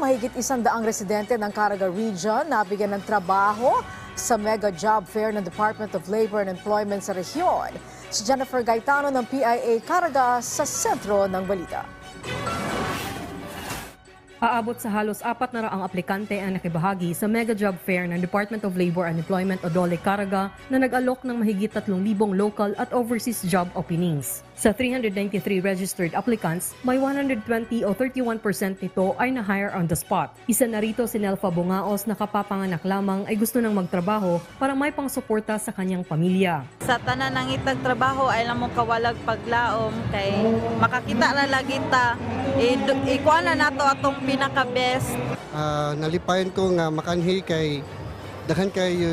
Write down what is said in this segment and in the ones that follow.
Mahigit 100 residente ng Caraga Region nabigyan ng trabaho sa mega job fair ng Department of Labor and Employment sa rehiyon. Si Jennifer Gaetano ng PIA Caraga sa sentro ng balita. Aabot sa halos 400 aplikante ang nakibahagi sa mega job fair ng Department of Labor and Employment o DOLE Caraga na nag-alok ng mahigit 3,000 local at overseas job openings. Sa 393 registered applicants, may 120 o 31% nito ay na-hire on the spot. Isa na rito si Nelfa Bungaos na kapapanganak lamang ay gusto nang magtrabaho para may pangsuporta sa kanyang pamilya. Sa tanan ng itag trabaho ay lamang kawalag paglaom kay makakita na lagi ta ikuha na nato atong pinaka-best. Nalipayan ko nga makanhi kay daghan kayo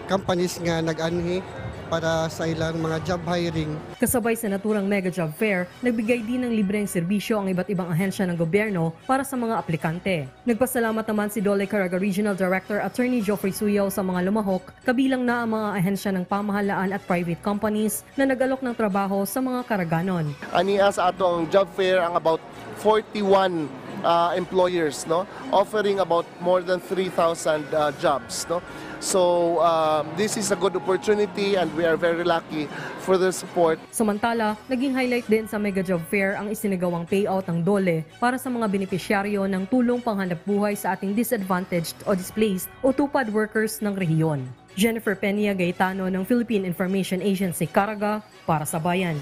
companies nga nag-anhi para sa ilang mga job hiring. Kasabay sa naturang mega job fair, nagbigay din ng libreng serbisyo ang iba't ibang ahensya ng gobyerno para sa mga aplikante. Nagpasalamat naman si DOLE Caraga Regional Director Attorney Geoffrey Suyaw sa mga lumahok, kabilang na ang mga ahensya ng pamahalaan at private companies na nag-alok ng trabaho sa mga Karaganon. Aniya sa atong job fair ang about 41 employers, no, offering about more than 3,000 jobs, no. So this is a good opportunity and we are very lucky for the support. Samantala, naging highlight din sa mega job fair ang isinagawang payout ng DOLE para sa mga benepisyaryo ng tulong panghanap buhay sa ating disadvantaged o displaced o tupad workers ng rehiyon. Jennifer Peña Gaetano ng Philippine Information Agency Caraga para sa Bayan.